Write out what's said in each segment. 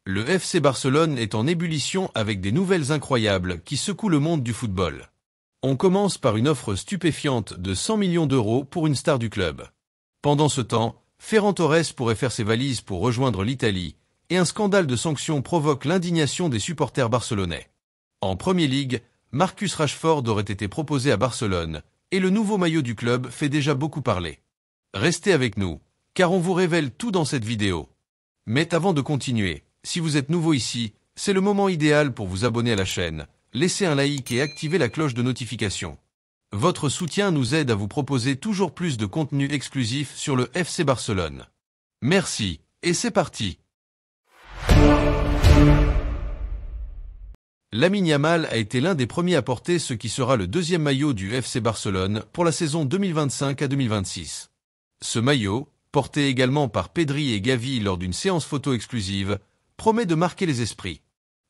Le FC Barcelone est en ébullition avec des nouvelles incroyables qui secouent le monde du football. On commence par une offre stupéfiante de 100 millions d'euros pour une star du club. Pendant ce temps, Ferran Torres pourrait faire ses valises pour rejoindre l'Italie, et un scandale de sanctions provoque l'indignation des supporters barcelonais. En Premier League, Marcus Rashford aurait été proposé à Barcelone, et le nouveau maillot du club fait déjà beaucoup parler. Restez avec nous, car on vous révèle tout dans cette vidéo. Mais avant de continuer, si vous êtes nouveau ici, c'est le moment idéal pour vous abonner à la chaîne, laisser un like et activer la cloche de notification. Votre soutien nous aide à vous proposer toujours plus de contenu exclusif sur le FC Barcelone. Merci, et c'est parti. Lamine Yamal a été l'un des premiers à porter ce qui sera le deuxième maillot du FC Barcelone pour la saison 2025 à 2026. Ce maillot, porté également par Pedri et Gavi lors d'une séance photo exclusive, promet de marquer les esprits.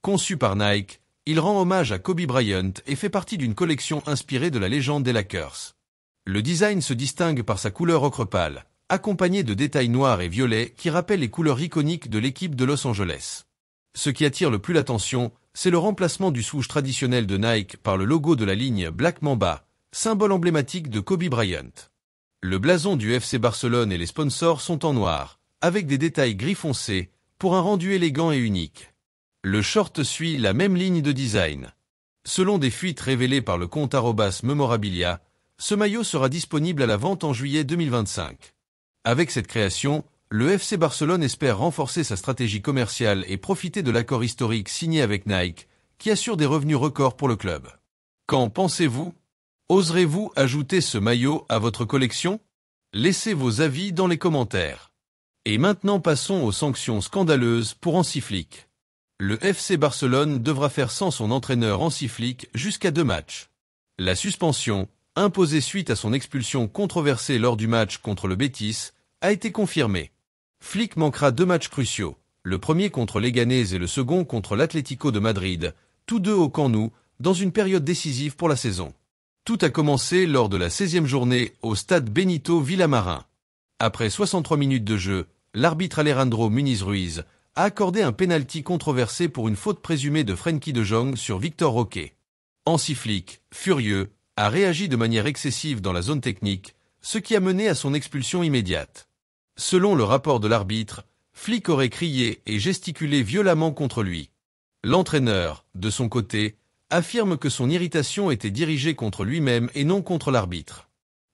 Conçu par Nike, il rend hommage à Kobe Bryant et fait partie d'une collection inspirée de la légende des Lakers. Le design se distingue par sa couleur ocre pâle, accompagnée de détails noirs et violets qui rappellent les couleurs iconiques de l'équipe de Los Angeles. Ce qui attire le plus l'attention, c'est le remplacement du swoosh traditionnel de Nike par le logo de la ligne Black Mamba, symbole emblématique de Kobe Bryant. Le blason du FC Barcelone et les sponsors sont en noir, avec des détails gris foncé, pour un rendu élégant et unique. Le short suit la même ligne de design. Selon des fuites révélées par le compte @memorabilia, ce maillot sera disponible à la vente en juillet 2025. Avec cette création, le FC Barcelone espère renforcer sa stratégie commerciale et profiter de l'accord historique signé avec Nike, qui assure des revenus records pour le club. Qu'en pensez-vous? Oserez-vous ajouter ce maillot à votre collection? Laissez vos avis dans les commentaires. Et maintenant passons aux sanctions scandaleuses pour Hansi Flick. Le FC Barcelone devra faire sans son entraîneur Hansi Flick jusqu'à 2 matchs. La suspension, imposée suite à son expulsion controversée lors du match contre le Betis, a été confirmée. Flick manquera 2 matchs cruciaux, le premier contre Leganés et le second contre l'Atlético de Madrid, tous deux au Camp Nou, dans une période décisive pour la saison. Tout a commencé lors de la 16e journée au stade Benito Villamarín. Après 63 minutes de jeu, l'arbitre Alejandro Muniz Ruiz a accordé un pénalty controversé pour une faute présumée de Frenkie de Jong sur Victor Roque. Hansi Flick, furieux, a réagi de manière excessive dans la zone technique, ce qui a mené à son expulsion immédiate. Selon le rapport de l'arbitre, Flick aurait crié et gesticulé violemment contre lui. L'entraîneur, de son côté, affirme que son irritation était dirigée contre lui-même et non contre l'arbitre.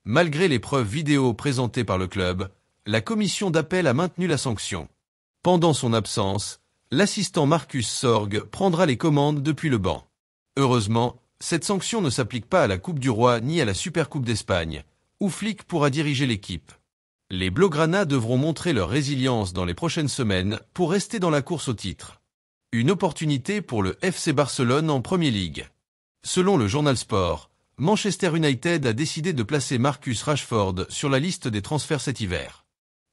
Malgré les preuves vidéo présentées par le club, la commission d'appel a maintenu la sanction. Pendant son absence, l'assistant Marcus Sorg prendra les commandes depuis le banc. Heureusement, cette sanction ne s'applique pas à la Coupe du Roi ni à la Supercoupe d'Espagne, où Flick pourra diriger l'équipe. Les Blaugrana devront montrer leur résilience dans les prochaines semaines pour rester dans la course au titre. Une opportunité pour le FC Barcelone en Premier League. Selon le journal Sport, Manchester United a décidé de placer Marcus Rashford sur la liste des transferts cet hiver.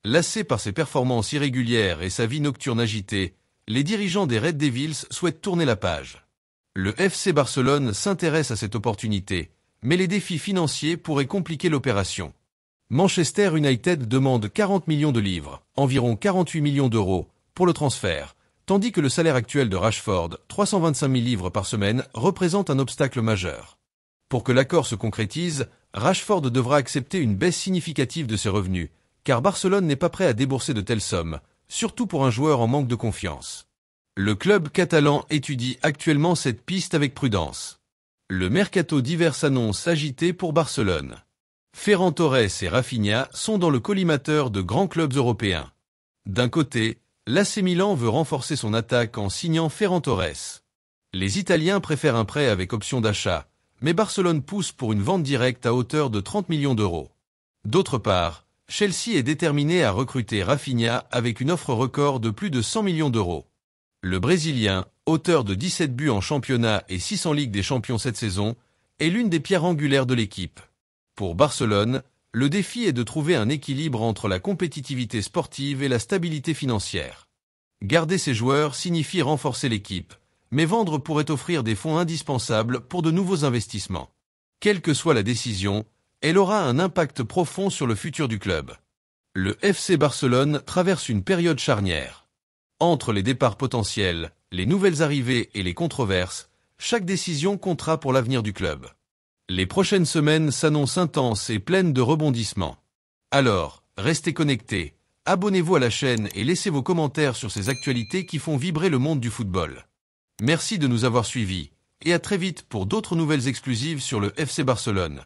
Lassés par ses performances irrégulières et sa vie nocturne agitée, les dirigeants des Red Devils souhaitent tourner la page. Le FC Barcelone s'intéresse à cette opportunité, mais les défis financiers pourraient compliquer l'opération. Manchester United demande 40 millions de livres, environ 48 millions d'euros, pour le transfert, tandis que le salaire actuel de Rashford, 325 000 livres par semaine, représente un obstacle majeur. Pour que l'accord se concrétise, Rashford devra accepter une baisse significative de ses revenus, car Barcelone n'est pas prêt à débourser de telles sommes, surtout pour un joueur en manque de confiance. Le club catalan étudie actuellement cette piste avec prudence. Le mercato d'hiver s'annonce agité pour Barcelone. Ferran Torres et Rafinha sont dans le collimateur de grands clubs européens. D'un côté, l'AC Milan veut renforcer son attaque en signant Ferran Torres. Les Italiens préfèrent un prêt avec option d'achat, mais Barcelone pousse pour une vente directe à hauteur de 30 millions d'euros. D'autre part, Chelsea est déterminé à recruter Rafinha avec une offre record de plus de 100 millions d'euros. Le Brésilien, auteur de 17 buts en championnat et 6 en Ligue des Champions cette saison, est l'une des pierres angulaires de l'équipe. Pour Barcelone, le défi est de trouver un équilibre entre la compétitivité sportive et la stabilité financière. Garder ses joueurs signifie renforcer l'équipe, mais vendre pourrait offrir des fonds indispensables pour de nouveaux investissements. Quelle que soit la décision, elle aura un impact profond sur le futur du club. Le FC Barcelone traverse une période charnière. Entre les départs potentiels, les nouvelles arrivées et les controverses, chaque décision comptera pour l'avenir du club. Les prochaines semaines s'annoncent intenses et pleines de rebondissements. Alors, restez connectés, abonnez-vous à la chaîne et laissez vos commentaires sur ces actualités qui font vibrer le monde du football. Merci de nous avoir suivis, et à très vite pour d'autres nouvelles exclusives sur le FC Barcelone.